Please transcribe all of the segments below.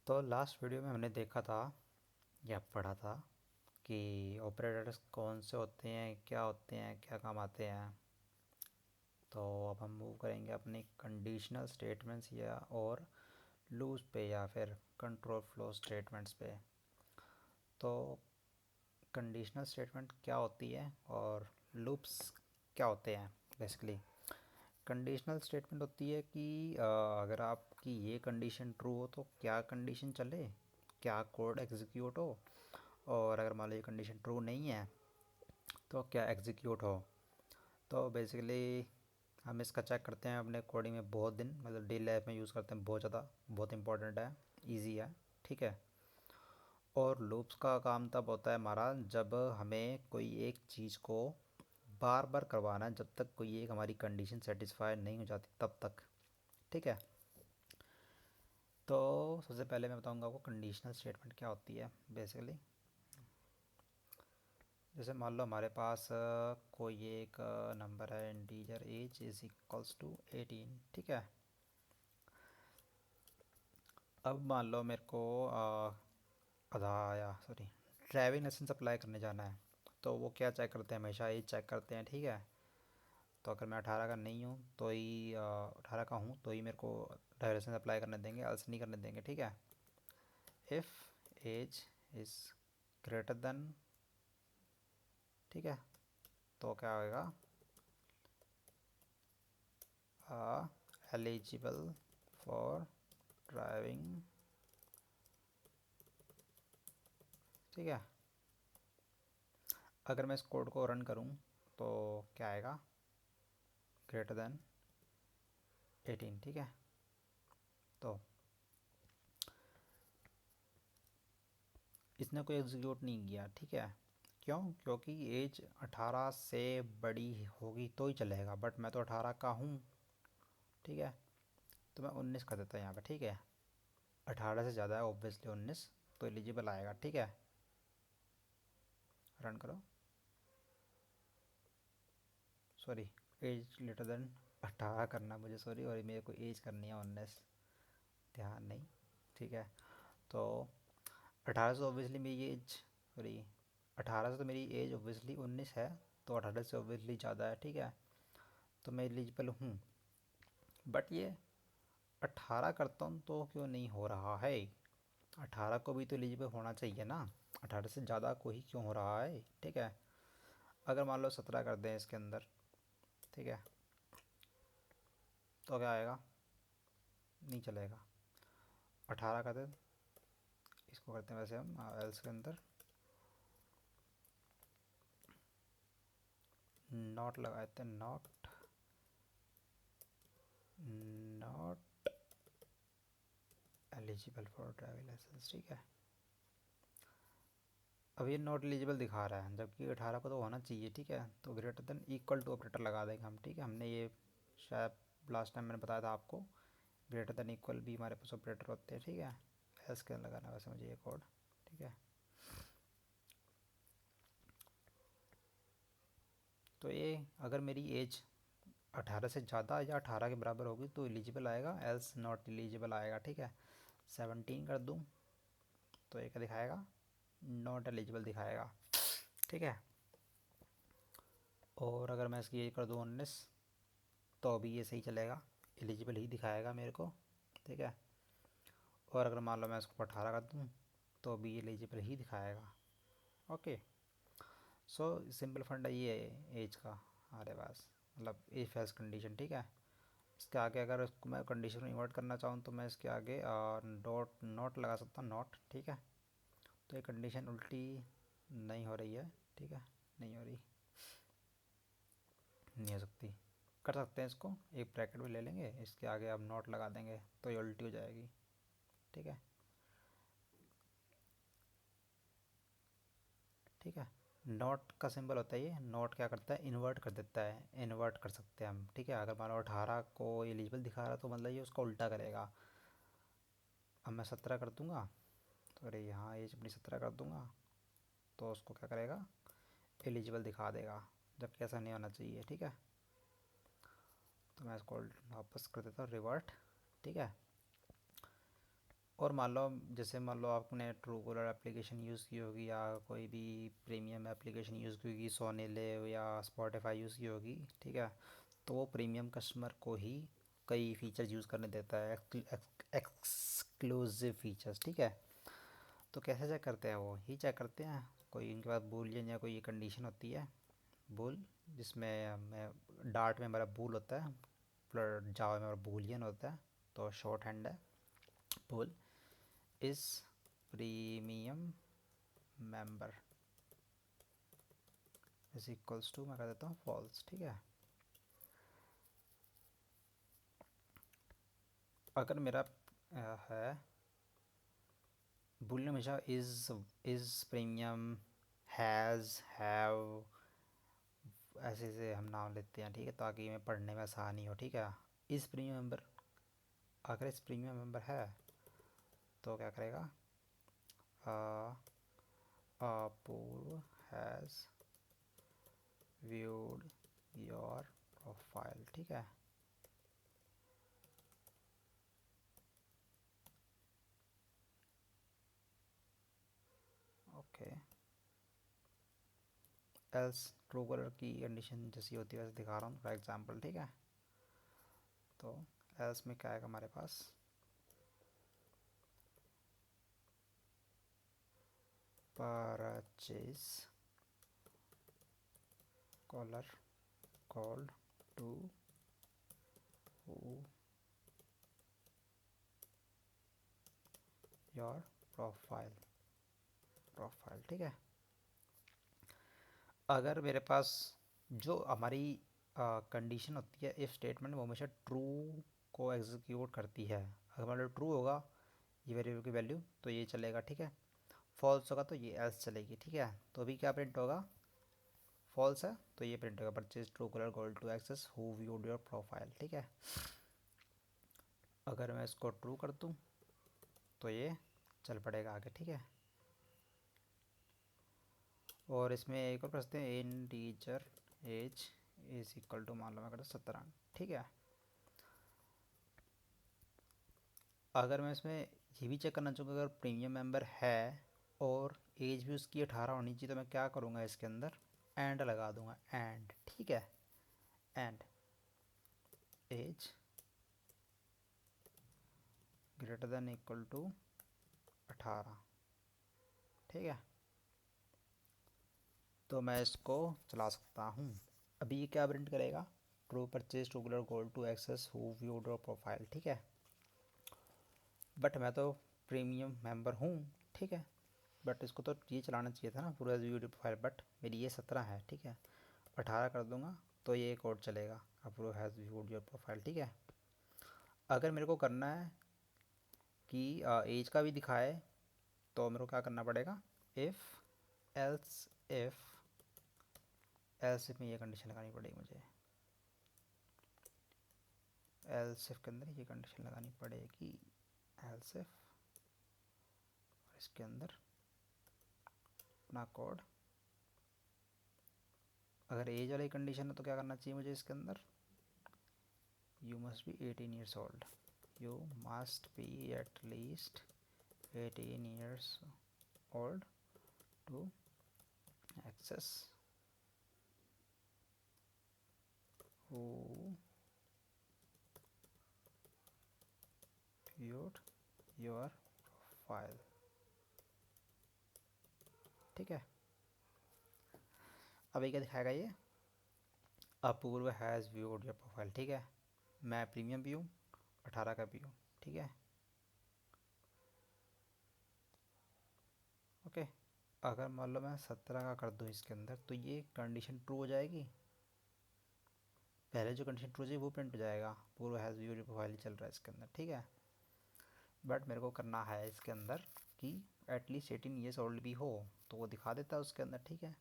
तो last video में हमने देखा था या पढ़ा था कि ऑपरेटर्स कौन से होते हैं, क्या होते हैं, क्या काम आते हैं। तो अब हम मूव करेंगे अपनी कंडीशनल स्टेटमेंट्स या और लूप्स पे या फिर कंट्रोल फ्लो स्टेटमेंट्स पे। तो कंडीशनल स्टेटमेंट क्या होती है और लूप्स क्या होते हैं। बेसिकली कंडीशनल स्टेटमेंट होती है कि अगर आपकी ये कंडीशन ट्रू हो तो क्या कंडीशन चले, क्या कोड एग्जीक्यूट हो। और अगर मान लो ये कंडीशन ट्रू नहीं है तो क्या एग्जीक्यूट हो। तो बेसिकली हम इसका चेक करते हैं अपने कोडिंग में बहुत दिन, मतलब डेली लाइफ में यूज़ करते हैं बहुत ज़्यादा, बहुत इंपॉर्टेंट है, इजी है। ठीक है। और लूप्स का काम तब होता है हमारा जब हमें कोई एक चीज़ को बार बार करवाना है, जब तक कोई एक हमारी कंडीशन सेटिस्फाई नहीं हो जाती तब तक। ठीक है। तो सबसे पहले मैं बताऊंगा आपको कंडीशनल स्टेटमेंट क्या होती है। बेसिकली जैसे मान लो हमारे पास कोई एक नंबर है, integer age is equals to 18। ठीक है। अब मान लो मेरे को सॉरी ड्राइविंग लाइसेंस अप्लाई करने जाना है। तो वो क्या चेक करते हैं, हमेशा एज चेक करते हैं। ठीक है। तो अगर मैं 18 का नहीं हूँ तो ही 18 का हूँ तो ही मेरे को ड्राइविंग लाइसेंस अप्लाई करने देंगे, एल्स नहीं करने देंगे। ठीक है। If age is greater than, ठीक है, तो क्या होएगा, एलिजिबल फॉर ड्राइविंग। ठीक है। अगर मैं इस कोड को रन करूं तो क्या आएगा, ग्रेटर देन 18। ठीक है। तो इसने कोई एग्जीक्यूट नहीं किया। ठीक है। क्यों? क्योंकि एज 18 से बड़ी होगी तो ही चलेगा, बट मैं तो 18 का हूँ। ठीक है। तो मैं 19 कर देता यहाँ पे। ठीक है। 18 से ज़्यादा है ऑब्वियसली 19, तो एलिजिबल आएगा। ठीक है। रन करो। सॉरी, एज ग्रेटर देन 18 करना मुझे, सॉरी, और मेरे को एज करनी है 19, ध्यान नहीं। ठीक है। तो 18 से ऑब्वियसली मेरी एज, सॉरी, 18 से तो मेरी एज ऑब्वियसली 19 है, तो 18 से ऑब्वियसली ज़्यादा है। ठीक है। तो मैं एलिजिबल हूँ, बट ये 18 करता हूँ तो क्यों नहीं हो रहा है। 18 को भी तो एलिजिबल होना चाहिए ना, 18 से ज़्यादा को ही क्यों हो रहा है। ठीक है। अगर मान लो 17 कर दें इसके अंदर, ठीक है, तो क्या आएगा, नहीं चलेगा। 18 कर दें, इसको करते हैं वैसे हम एल्स के अंदर नॉट लगाए थे, not not eligible for driving licence. ठीक है। अब ये नॉट एलिजिबल दिखा रहा है, जबकि 18 को तो होना चाहिए। ठीक है। तो greater than equal to operator लगा देंगे हम। ठीक है। हमने ये शायद लास्ट टाइम मैंने बताया था आपको, ग्रेटर देन इक्वल भी हमारे पास ऑपरेटर होते हैं। ठीक है। एस के लगाना वैसे मुझे ये कोड। ठीक है। तो ये अगर मेरी एज 18 से ज़्यादा या 18 के बराबर होगी तो एलिजिबल आएगा, एल्स नॉट एलिजिबल आएगा। ठीक है। 17 कर दूँ तो ये क्या दिखाएगा, नॉट एलिजिबल दिखाएगा। ठीक है। और अगर मैं इसकी एज कर दूँ 19 तो अभी ये सही चलेगा, एलिजिबल ही दिखाएगा मेरे को। ठीक है। और अगर मान लो मैं इसको 18 कर दूँ तो अभी ये एलिजिबल ही दिखाएगा। ओके। सो सिंपल फंडा ये है एज का हमारे पास, मतलब इफ एल्स कंडीशन। ठीक है। इसके आगे अगर इसको मैं कंडीशन को इन्वर्ट करना चाहूँ तो मैं इसके आगे डॉट नॉट लगा सकता हूँ, नॉट। ठीक है। तो ये कंडीशन उल्टी नहीं हो रही है। ठीक है। नहीं हो रही, नहीं हो सकती। कर सकते हैं इसको, एक ब्रैकेट भी ले लेंगे, इसके आगे अब नॉट लगा देंगे तो ये उल्टी हो जाएगी। ठीक है। ठीक है। नॉट का सिंबल होता है ये, नॉट क्या करता है, इन्वर्ट कर देता है, इन्वर्ट कर सकते हैं हम। ठीक है। अगर मान लो 18 को एलिजिबल दिखा रहा तो मतलब ये उसका उल्टा करेगा। अब मैं 17 कर दूंगा, तो अरे यहाँ एज अपनी 17 कर दूंगा तो उसको क्या करेगा, एलिजिबल दिखा देगा, जबकि ऐसा नहीं होना चाहिए। ठीक है। तो मैं इसको वापस कर देता हूँ रिवर्ट। ठीक है। और मान लो, जैसे मान लो आपने ट्रू कॉलर एप्लीकेशन यूज़ की होगी या कोई भी प्रीमियम एप्लीकेशन यूज़ की होगी, सोनी लिव या स्पॉटिफाई यूज़ की होगी, ठीक है। तो वो प्रीमियम कस्टमर को ही कई फीचर्स यूज़ करने देता है, एक्सक्लूसिव फीचर्स, ठीक है। तो कैसे चेक करते हैं, वो ही चेक करते हैं, कोई इनके पास बूलियन या कोई कंडीशन होती है, बूल, जिसमें मैं डार्ट में हमारा बूल होता है, जावा में हमारा बूलियन होता है, तो शॉर्ट हैंड है bool is premium member is equals to, मैं कर देता हूँ फॉल्स, ठीक है। अगर मेरा है बूलियन हमेशा इज प्रीमियम, हैज़, हैव, ऐसे से हम नाम लेते हैं, ठीक है, ताकि मैं पढ़ने में आसानी हो, ठीक है। इस प्रीमियम मेंबर, अगर इस प्रीमियम मेंबर है तो क्या करेगा, अपूर्व हैज़ व्यूड योर प्रोफाइल, ठीक है। ओके, एल्स ट्रू कलर की कंडीशन जैसी होती है वैसे दिखा रहा हूँ फॉर एग्जांपल, ठीक है। तो एल्स में क्या आएगा हमारे पास, purchase caller called to your profile, ठीक है। अगर मेरे पास जो हमारी कंडीशन होती है इफ स्टेटमेंट, वो हमेशा ट्रू को एग्जीक्यूट करती है। अगर मतलब ट्रू होगा ये वेरिएबल की वैल्यू तो ये चलेगा, ठीक है। फॉल्स होगा तो ये एल्स चलेगी, ठीक है। तो अभी क्या प्रिंट होगा, फॉल्स है तो ये प्रिंट होगा purchase true colour gold to access who viewed your profile, ठीक है। अगर मैं इसको ट्रू कर दूँ तो ये चल पड़ेगा आगे, ठीक है। और इसमें एक और करते हैं, int teacher age is equal to, मान लो मैं करता 17, ठीक है। अगर मैं इसमें ये भी चेक करना चाहूँगा, अगर प्रीमियम मेंबर है और एज भी उसकी 18 होनी चाहिए, तो मैं क्या करूँगा, इसके अंदर एंड लगा दूँगा, एंड, ठीक है। And age greater than equal to 18, ठीक है। तो मैं इसको चला सकता हूँ। अभी ये क्या प्रिंट करेगा, true purchase true colour gold to access who viewed your profile, ठीक है। बट मैं तो प्रीमियम मेंबर हूँ, ठीक है। बट इसको तो ये चलाना चाहिए था ना पूरा वीडियो प्रोफाइल, बट मेरी ये 17 है, ठीक है। 18 कर दूंगा तो ये कोड चलेगा, approve has viewed your profile, ठीक है। अगर मेरे को करना है कि एज का भी दिखाए तो मेरे को क्या करना पड़ेगा, if else if, else if में ये कंडीशन लगानी पड़ेगी मुझे, एल्स इफ के अंदर ये कंडीशन लगानी पड़ेगी, एल्स इफ, और इसके अंदर अपना कोड, अगर एज वाली कंडीशन है तो क्या करना चाहिए मुझे इसके अंदर, you must be 18 years old, you must be at least 18 years old to access who viewed your profile, ठीक है। अब ये क्या दिखाएगा, ये अपूर्व हैज़ व्यूड योर प्रोफाइल, ठीक है। मैं प्रीमियम भी हूँ, 18 का भी हूँ, ठीक है। ओके, अगर मान लो मैं 17 का कर दूँ इसके अंदर तो ये कंडीशन ट्रू हो जाएगी, पहले जो कंडीशन ट्रू चाहिए वो प्रिंट हो जाएगा, पूर्व हैज़ व्यूड योर प्रोफाइल चल रहा है इसके अंदर, ठीक है। बट मेरे को करना है इसके अंदर कि एटलीस्ट 18 ईयर्स ओल्ड भी हो, तो वो दिखा देता है उसके अंदर, ठीक है।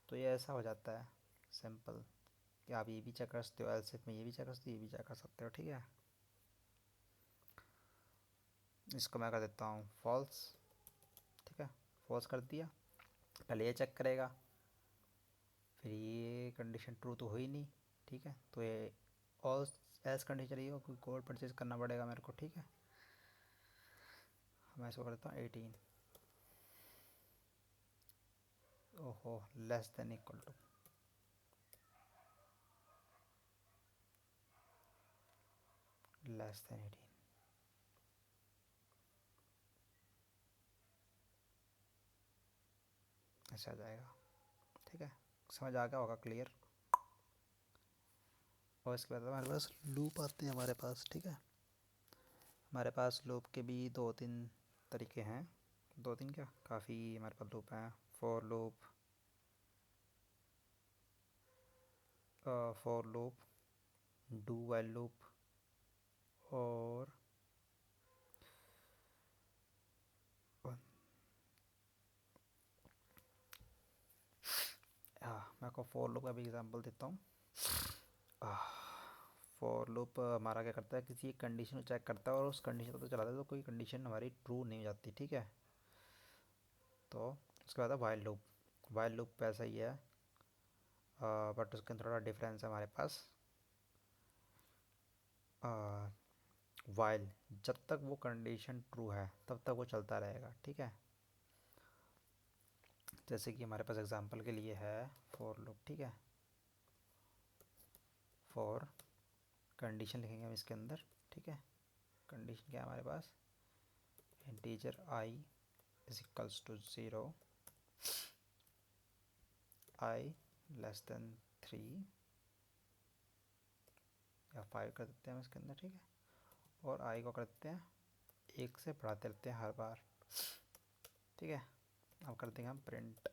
तो ये ऐसा हो जाता है सिंपल, कि आप ये भी चेक कर सकते हो, एलसीफ में ये भी चेक कर सकते हो, ये भी चेक कर सकते हो, ठीक है। इसको मैं कर देता हूँ फॉल्स, ठीक है। फॉल्स कर दिया, पहले ये चेक करेगा, फिर ये कंडीशन ट्रू तो हुई नहीं, ठीक है। तो ये ऑल एल्स कंडीशन चाहिए, कोई कोड परचेज करना पड़ेगा मेरे को, ठीक है। मैं इसको कर देता हूँ 18। ओहो, less than equal to, less than 18, ऐसा आ जाएगा। ठीक है, समझ आ गया होगा, क्लियर। और इसके बाद हमारे पास लूप आते हैं हमारे पास। ठीक है, हमारे पास लूप के भी दो तीन तरीके हैं, दो तीन क्या, काफ़ी हमारे पास लूप हैं। For loop, for loop, do while loop, और हाँ, मैं आपको फॉर लूप का भी एग्जांपल देता हूँ। फॉर लूप हमारा क्या करता है, किसी एक कंडीशन को चेक करता है और उस कंडीशन को तो चलाता है, तो कोई कंडीशन हमारी ट्रू नहीं हो जाती। ठीक है, तो उसके बाद है वाइल लूप। वाइल लूप ऐसा ही है, बट उसके अंदर थोड़ा डिफरेंस है हमारे पास। वाइल, जब तक वो कंडीशन ट्रू है तब तक वो चलता रहेगा। ठीक है, जैसे कि हमारे पास एग्जांपल के लिए है फॉर लूप। ठीक है, फॉर कंडीशन लिखेंगे हम इसके अंदर। ठीक है, कंडीशन क्या है हमारे पास, integer I is equals to 0, I less than 3 या 5 कर देते हैं हम इसके अंदर। ठीक है, और आई को कर देते हैं 1 से बढ़ाते रहते हैं हर बार। ठीक है, अब कर देंगे हम प्रिंट।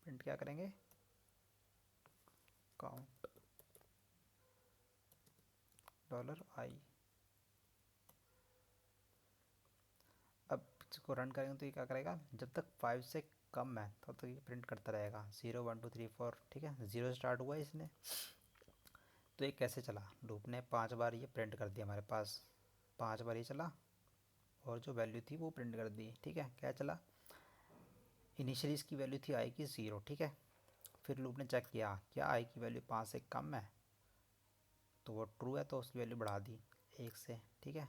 प्रिंट क्या करेंगे, काउंट डॉलर आई। अब इसको रन करेंगे तो ये क्या करेगा, जब तक 5 से कम है तब तक ये प्रिंट करता रहेगा, 0 1 2 3 4। ठीक है, 0 स्टार्ट हुआ है इसने, तो ये कैसे चला, लूप ने 5 बार ये प्रिंट कर दिया हमारे पास, 5 बार ये चला और जो वैल्यू थी वो प्रिंट कर दी। ठीक है, क्या चला, इनिशियली इसकी वैल्यू थी आई की 0। ठीक है, फिर लूप ने चेक किया क्या आई की वैल्यू 5 से कम है, तो वो ट्रू है तो उसकी वैल्यू बढ़ा दी 1 से। ठीक है,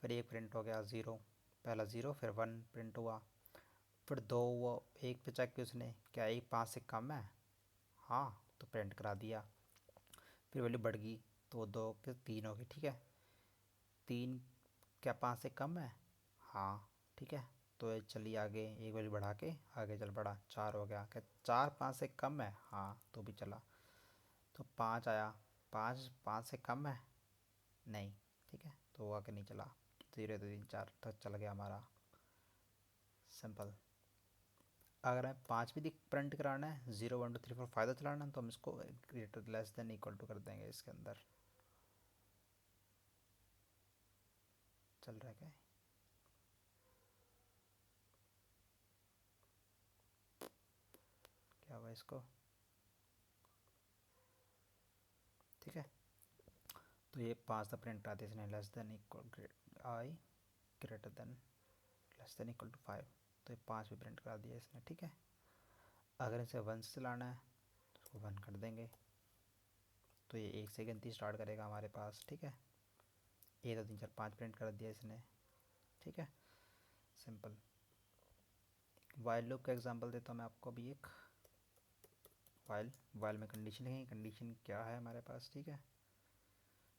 फिर एक प्रिंट हो गया 0, पहला 0, फिर 1 प्रिंट हुआ, फिर 2 हुआ, 1 पे चेक किया उसने क्या एक 5 से कम है, हाँ, तो प्रिंट करा दिया। फिर वैल्यू बढ़ गई तो 2 के 3 हो गई। ठीक है, 3 क्या 5 से कम है, हाँ, ठीक है, तो ये चलिए आगे एक वैल्यू बढ़ा के आगे चल पड़ा, 4 हो गया, क्या 4 5 से कम है, हाँ, तो भी चला, तो 5 आया, 5 5 से कम है, नहीं। ठीक है, तो वो आगे नहीं चला, 0 2 3 4 तक चल गया हमारा, सिंपल। अगर हमें 5 भी दिख प्रिंट कराना है, 0 1 2 3 4 5 चलाना है, तो हम इसको greater less than equal to कर देंगे इसके अंदर। चल रहा है क्या, क्या हुआ इसको, ठीक है, तो ये 5 तक प्रिंट आते इसने, less than equal I greater than less than equal to 5, तो ये 5 भी प्रिंट करा दिया इसने। ठीक है, अगर इसे 1 से चलाना है तो इसको 1 कर देंगे, तो ये 1 से गिनती स्टार्ट करेगा हमारे पास। ठीक है, 1 2 3 4 5 प्रिंट कर दिया इसने। ठीक है, सिंपल। वाइल लूप का एग्जांपल देता हूँ मैं आपको अभी एक। वाइल, वाइल में कंडीशन है, कंडीशन क्या है हमारे पास। ठीक है,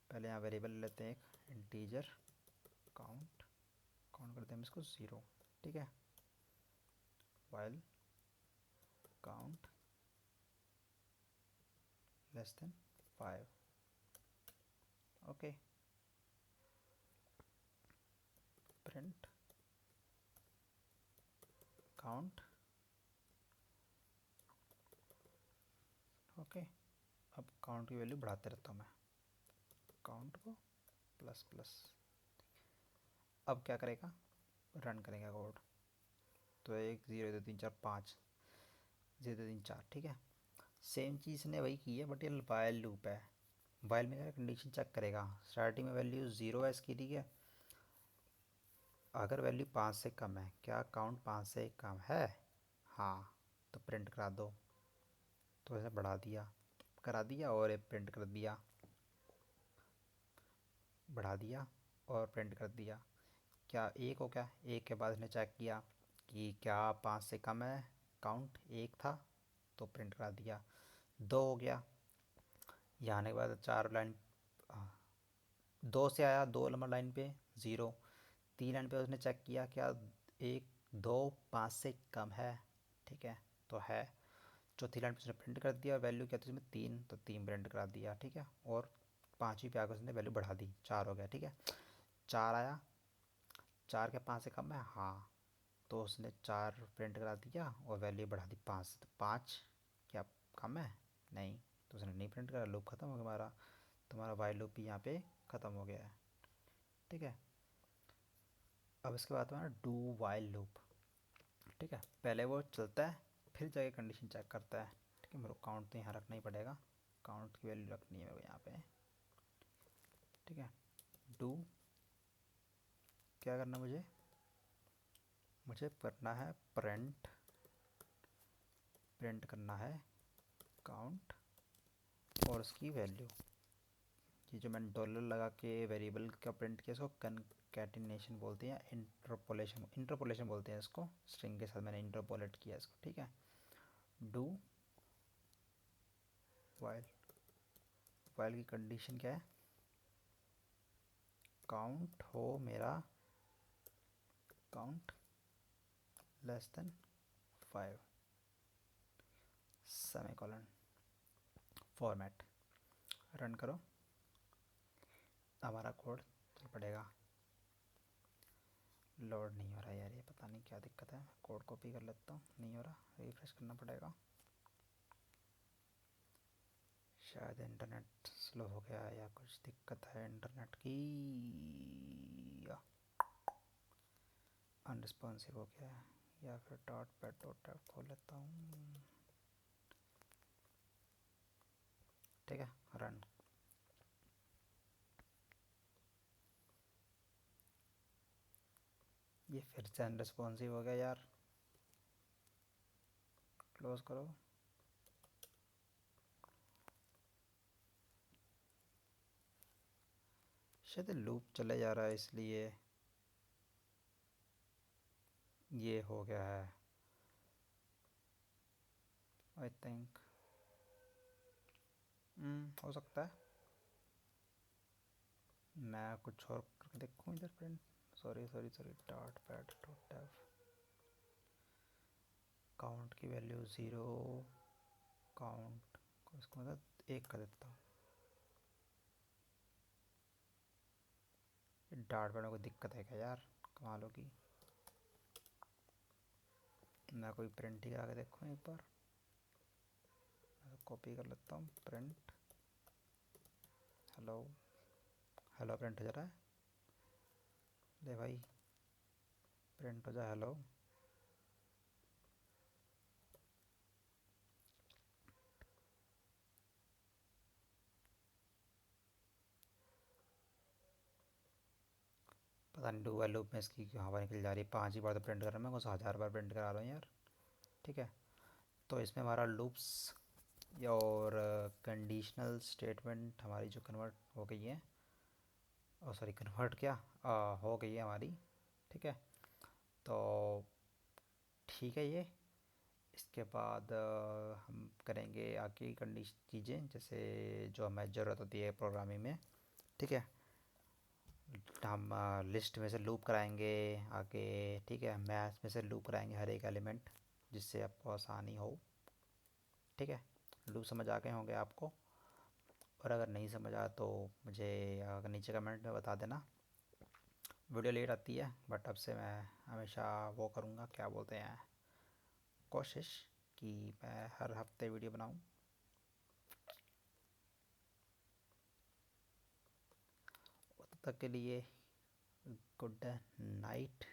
पहले यहाँ वेरिएबल लेते हैं एक इंटीजर काउंट, काउंट करते हैं इसको 0। ठीक है, while count less than 5। Okay, print count. Okay, अब काउंट की वैल्यू बढ़ाते रहता हूँ मैं, काउंट को प्लस प्लस। अब क्या करेगा, रन करेगा कोड, तो 1 0 2 3 4 5, 0 2 3 4। ठीक है, सेम चीज़ ने वही की है, बट ये वाइल लूप है। वाइल में क्या कंडीशन चेक करेगा, स्टार्टिंग में वैल्यू 0 है इसकी। ठीक है, अगर वैल्यू 5 से कम है, क्या काउंट 5 से कम है, हाँ, तो प्रिंट करा दो, तो ऐसे बढ़ा दिया, करा दिया और प्रिंट कर दिया, बढ़ा दिया और प्रिंट कर दिया। क्या एक हो गया, एक के बाद इसने चेक किया कि क्या 5 से कम है, काउंट एक था तो प्रिंट करा दिया। दो हो गया, यहाँ आने के बाद चार लाइन, दो से आया, दो नंबर लाइन पे ज़ीरो। तीन लाइन पे उसने चेक किया क्या एक दो 5 से कम है, ठीक है तो है। चौथी लाइन पे उसने प्रिंट कर दिया, वैल्यू क्या थी उसमें तीन, तो तीन प्रिंट करा दिया, ठीक है। और पाँचवीं पे आकर उसने वैल्यू बढ़ा दी, चार हो गया, ठीक है। चार आया, चार के 5 से कम है, हाँ, तो उसने चार प्रिंट करा दिया और वैल्यू बढ़ा दी पाँच, तो पाँच क्या कम है, नहीं, तो उसने नहीं प्रिंट करा, लूप ख़त्म हो गया हमारा। तुम्हारा वाइल लूप भी यहाँ पे ख़त्म हो गया है, ठीक है। अब इसके बाद तुम्हारा डू वाइल लूप, ठीक है। पहले वो चलता है, फिर जाके कंडीशन चेक करता है, ठीक है। मेरे को काउंट तो यहाँ रखना ही पड़ेगा, काउंट की वैल्यू रखनी है मेरे को यहाँ पे, ठीक है। डू क्या करना मुझे, मुझे करना है प्रिंट, प्रिंट करना है काउंट और उसकी वैल्यू। ये जो मैंने डॉलर लगा के वेरिएबल का प्रिंट किया इसको कंकैटिनेशन बोलते हैं, इंटरपोलेशन, इंटरपोलेशन बोलते हैं इसको, स्ट्रिंग के साथ मैंने इंटरपोलेट किया इसको, ठीक है। डू वाइल, वाइल की कंडीशन क्या है, काउंट हो मेरा, count less than 5, semicolon, format, run करो। हमारा कोड चल पड़ेगा, लोड नहीं हो रहा यार, ये पता नहीं क्या दिक्कत है। कोड कॉपी कर लेता हूँ, नहीं हो रहा, रिफ्रेश करना पड़ेगा, शायद इंटरनेट स्लो हो गया या कुछ दिक्कत है इंटरनेट की, या अनरिस्पॉन्सिव हो गया है, या फिर डॉट पैड डॉट टैब खोल लेता हूँ, ठीक है। रन, ये फिर से अनरिस्पॉन्सिव हो गया यार, क्लोज करो। शायद लूप चले जा रहा है इसलिए ये हो गया है, आई थिंक हो सकता है। मैं कुछ और करके देखूँ इधर print, sorry sorry sorry, dot pad dot tab, count की वैल्यू ज़ीरो, काउंट को इसको मतलब एक कर देता हूँ। डॉट पैड में कोई दिक्कत है क्या यार, कमाल होगी। मैं कोई प्रिंट ही करा के देखूँ एक बार, कॉपी कर लेता हूँ, प्रिंट हेलो, हेलो प्रिंट हो जा रहा है, ले भाई प्रिंट हो जा हेलो। पता नहीं डू वाइल लूप में इसकी क्यों हवा निकल जा रही है, पांच ही बार तो प्रिंट कर रहा हूँ मैं, कुछ 1000 बार प्रिंट करा रहा हूँ यार, ठीक है। तो इसमें हमारा लूप्स और कंडीशनल स्टेटमेंट हमारी जो कन्वर्ट हो गई है, और सॉरी कन्वर्ट क्या हो गई है हमारी, ठीक है। तो ठीक है ये, इसके बाद हम करेंगे आगे कंडीशन चीज़ें, जैसे जो हमें ज़रूरत होती है प्रोग्रामिंग में, ठीक है। हम लिस्ट में से लूप कराएंगे आगे, ठीक है। मैथ में से लूप कराएंगे हर एक एलिमेंट, जिससे आपको आसानी हो, ठीक है। लूप समझ आ गए होंगे आपको, और अगर नहीं समझ आया तो मुझे नीचे कमेंट में बता देना। वीडियो लेट आती है बट अब से मैं हमेशा वो करूँगा, क्या बोलते हैं, कोशिश कि मैं हर हफ्ते वीडियो बनाऊँ। तब तक के लिए गुड नाइट।